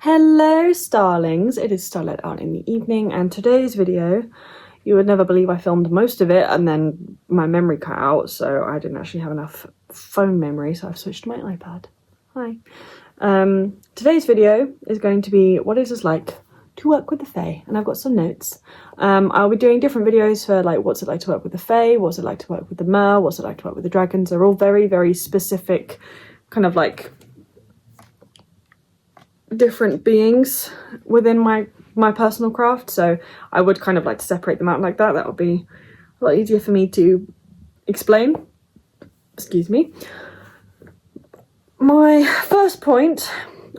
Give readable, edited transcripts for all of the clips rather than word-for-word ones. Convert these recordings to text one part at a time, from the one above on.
Hello Starlings, it is Starlight out in the evening, and today's video, you would never believe I filmed most of it and then my memory cut out, so I didn't actually have enough phone memory, so I've switched to my iPad. Hi. Today's video is going to be what it is like to work with the Fae, and I've got some notes. I'll be doing different videos for like what's it like to work with the Fae, what's it like to work with the Mer, what's it like to work with the dragons. They're all very, very specific, kind of like different beings within my personal craft, so I would kind of like to separate them out like that. That would be a lot easier for me to explain. Excuse me. My first point,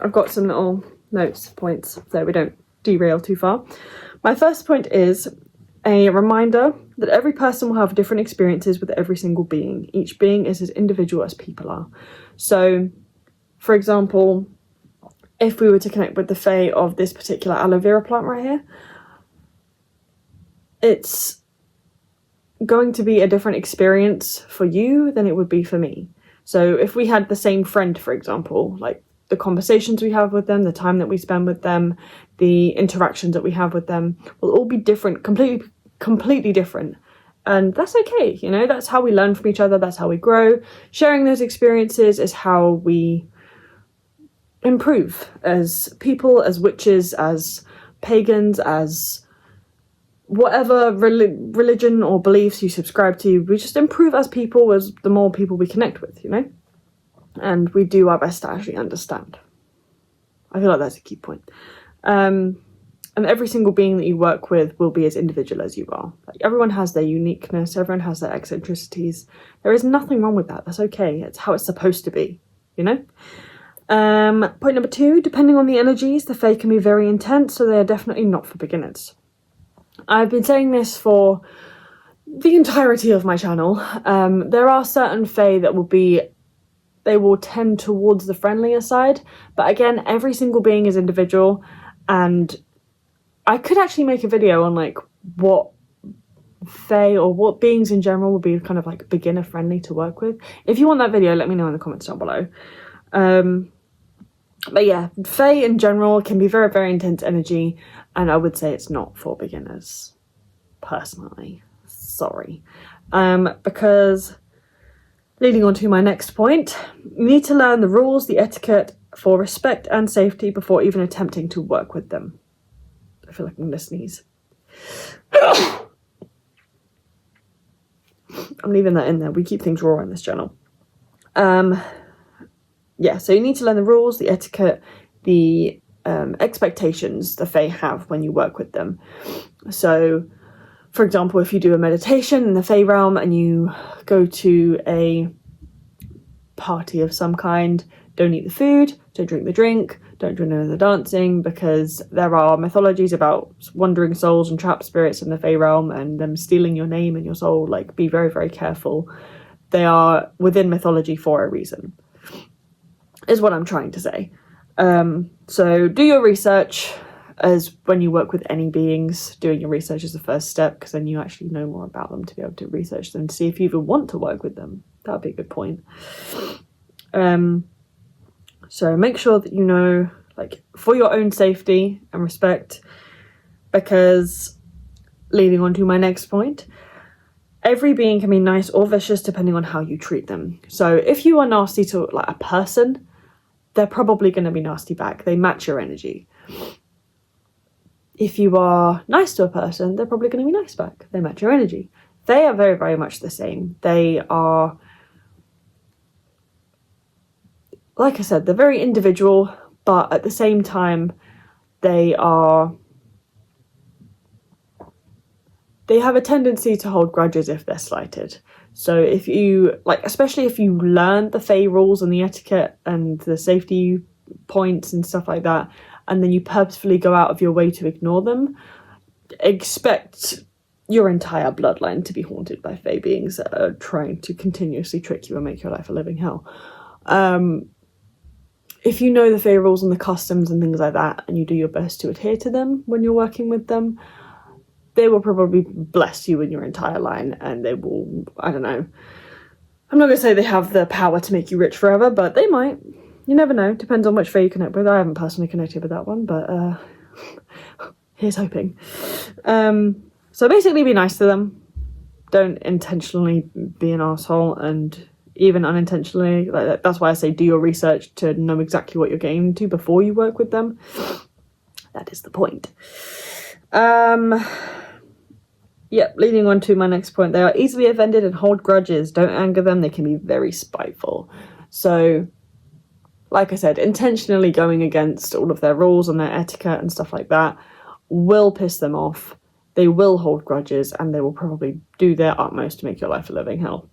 I've got some little notes points so we don't derail too far. My first point is a reminder that every person will have different experiences with every single being. Each being is as individual as people are. So for example, if we were to connect with the Fae of this particular aloe vera plant right here, it's going to be a different experience for you than it would be for me. So if we had the same friend, for example, like the conversations we have with them, the time that we spend with them, the interactions that we have with them will all be different, completely different. And that's okay, you know, that's how we learn from each other, that's how we grow. Sharing those experiences is how we improve as people, as witches, as pagans, as whatever religion or beliefs you subscribe to. We just improve as people as the more people we connect with, you know, and we do our best to actually understand. I feel like that's a key point. And every single being that you work with will be as individual as you are. Like, everyone has their uniqueness, everyone has their eccentricities. There is nothing wrong with that. That's okay. It's how it's supposed to be, you know. Point number 2, depending on the energies, the Fae can be very intense, so they are definitely not for beginners. I've been saying this for the entirety of my channel. There are certain Fae that they will tend towards the friendlier side, but again, every single being is individual, and I could actually make a video on like what Fae or what beings in general would be kind of like beginner friendly to work with. If you want that video, let me know in the comments down below. But yeah, Fae in general can be very, very intense energy, and I would say it's not for beginners, personally. Sorry. Because, leading on to my next point, you need to learn the rules, the etiquette for respect and safety before even attempting to work with them. I feel like I'm gonna sneeze. I'm leaving that in there. We keep things raw on this channel. Yeah, so you need to learn the rules, the etiquette, the expectations the Fae have when you work with them. So, for example, if you do a meditation in the Fae realm and you go to a party of some kind, don't eat the food, don't drink the drink, don't do none of the dancing, because there are mythologies about wandering souls and trapped spirits in the Fae realm and them stealing your name and your soul. Like, be very, very careful. They are within mythology for a reason, is what I'm trying to say. So do your research, as when you work with any beings, doing your research is the first step, because then you actually know more about them to be able to research them, to see if you even want to work with them. That would be a good point. So make sure that you know, like, for your own safety and respect, because, leading on to my next point, every being can be nice or vicious depending on how you treat them. So if you are nasty to like a person, they're probably going to be nasty back. They match your energy. If you are nice to a person, they're probably going to be nice back. They match your energy. They are very, very much the same. They are, like I said, they're very individual, but at the same time, they have a tendency to hold grudges if they're slighted. So if you, like, especially if you learn the Fae rules and the etiquette and the safety points and stuff like that, and then you purposefully go out of your way to ignore them, expect your entire bloodline to be haunted by Fae beings that are trying to continuously trick you and make your life a living hell. If you know the Fae rules and the customs and things like that, and you do your best to adhere to them when you're working with them, they will probably bless you in your entire line, and they will, I don't know, I'm not going to say they have the power to make you rich forever, but they might. You never know, depends on which fae you connect with. I haven't personally connected with that one, but here's hoping. So basically be nice to them. Don't intentionally be an asshole, and even unintentionally, like, that's why I say do your research to know exactly what you're getting into before you work with them. That is the point. Yep, leading on to my next point. They are easily offended and hold grudges. Don't anger them. They can be very spiteful. So, like I said, intentionally going against all of their rules and their etiquette and stuff like that will piss them off. They will hold grudges, and they will probably do their utmost to make your life a living hell.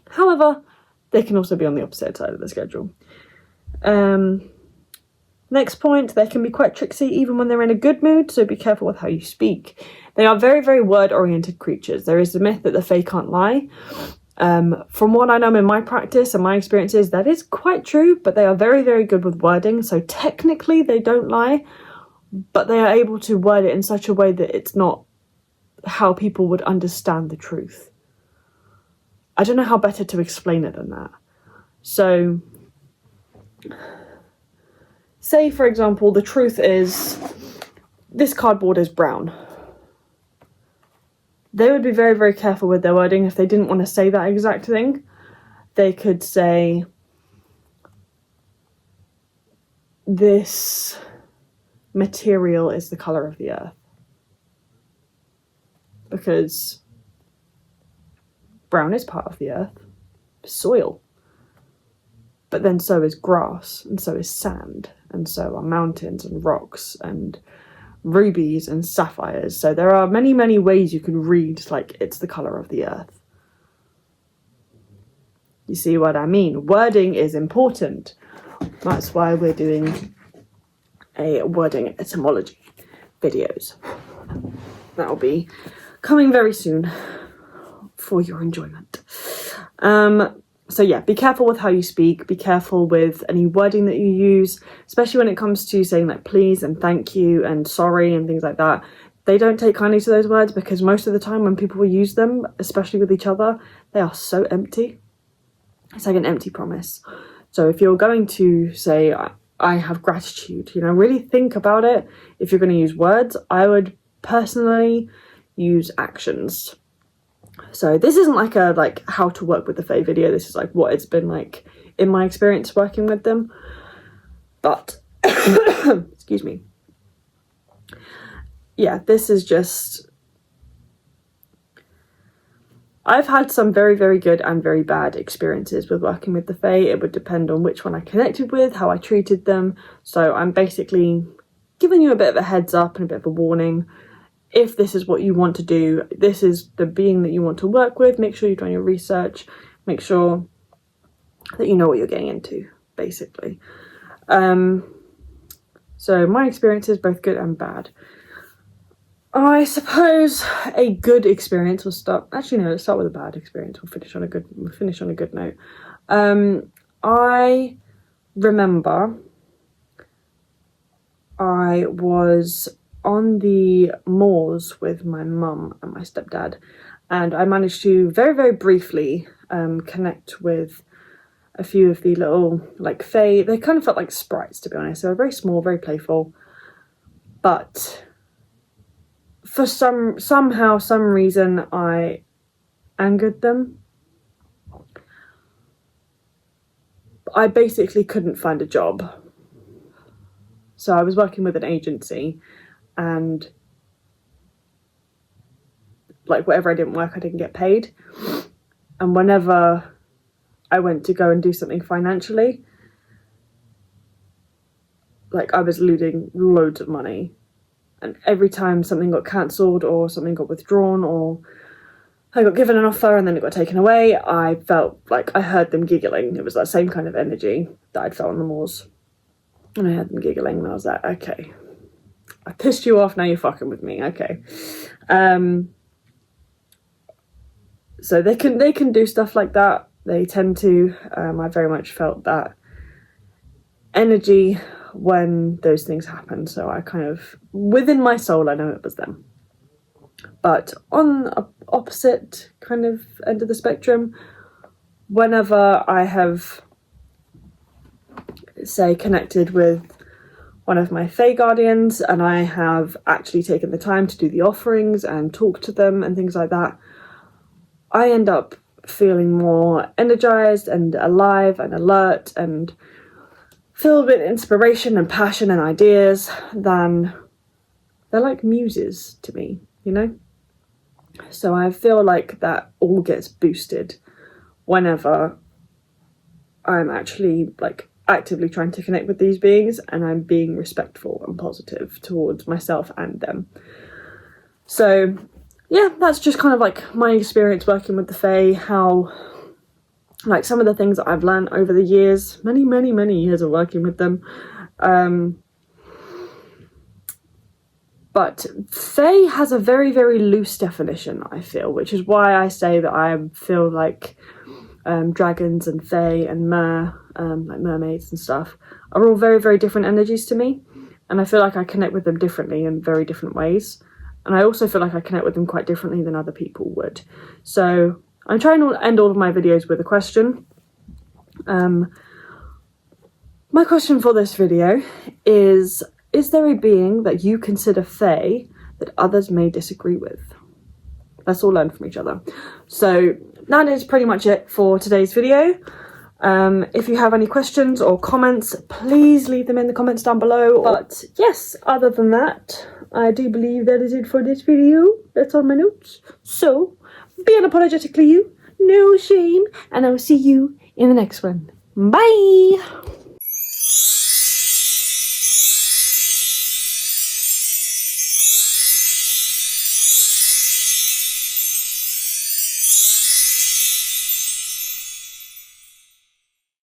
However, they can also be on the opposite side of the schedule. Next point, they can be quite tricksy even when they're in a good mood, so be careful with how you speak. They are very, very word-oriented creatures. There is the myth that the fae can't lie. From what I know in my practice and my experiences, that is quite true, but they are very, very good with wording, so technically they don't lie, but they are able to word it in such a way that it's not how people would understand the truth. I don't know how better to explain it than that. So, say, for example, the truth is, this cardboard is brown. They would be very, very careful with their wording. If they didn't want to say that exact thing, they could say, this material is the colour of the earth. Because brown is part of the earth, soil. But then so is grass, and so is sand, and so are mountains and rocks and rubies and sapphires. So there are many, many ways you can read like it's the colour of the earth. You see what I mean? Wording is important. That's why we're doing a wording etymology videos. That'll be coming very soon for your enjoyment. So yeah, be careful with how you speak, be careful with any wording that you use, especially when it comes to saying like please and thank you and sorry and things like that. They don't take kindly to those words because most of the time when people use them, especially with each other, they are so empty. It's like an empty promise. So if you're going to say, I have gratitude, really think about it. If you're going to use words, I would personally use actions. So this isn't like a how to work with the fae video. This is like what it's been like in my experience working with them. But excuse me. Yeah, this is just, I've had some very, very good and very bad experiences with working with the fae. It would depend on which one I connected with, how I treated them. So I'm basically giving you a bit of a heads up and a bit of a warning. If this is what you want to do, this is the being that you want to work with, make sure you've done your research, make sure that you know what you're getting into, basically. So my experience is both good and bad. I suppose a good experience will start, actually no, let's start with a bad experience. We'll finish on a good note. I remember I was on the moors with my mum and my stepdad, and I managed to very, very briefly connect with a few of the little fae. They kind of felt like sprites, to be honest. They were very small, very playful, but for some reason I angered them. I basically couldn't find a job. So I was working with an agency, and whatever I didn't work, I didn't get paid. And whenever I went to go and do something financially, I was losing loads of money. And every time something got cancelled or something got withdrawn or I got given an offer and then it got taken away, I felt like I heard them giggling. It was that same kind of energy that I'd felt on the moors. And I heard them giggling and I was like, okay, I pissed you off, now you're fucking with me, okay. So they can do stuff like that. They tend to. I very much felt that energy when those things happen. So I kind of, within my soul, I know it was them. But on the opposite kind of end of the spectrum, whenever I have say, connected with one of my Fae guardians, and I have actually taken the time to do the offerings and talk to them and things like that, I end up feeling more energized and alive and alert and filled with inspiration and passion and ideas. Than they're like muses to me, you know? So I feel like that all gets boosted whenever I'm actually like actively trying to connect with these beings, and I'm being respectful and positive towards myself and them. So yeah, that's just kind of like my experience working with the Fae, how like some of the things that I've learned over the years, many years of working with them. But Fae has a very, very loose definition, I feel, which is why I say that I feel like dragons and Fae and like mermaids and stuff, are all very, very different energies to me. And I feel like I connect with them differently in very different ways. And I also feel like I connect with them quite differently than other people would. So I'm trying to end all of my videos with a question. My question for this video is there a being that you consider Fae that others may disagree with? Let's all learn from each other. So that is pretty much it for today's video. If you have any questions or comments, please leave them in the comments down below. But yes, other than that, I do believe that is it for this video. That's on my notes. So be unapologetically you, no shame, and I will see you in the next one. Bye!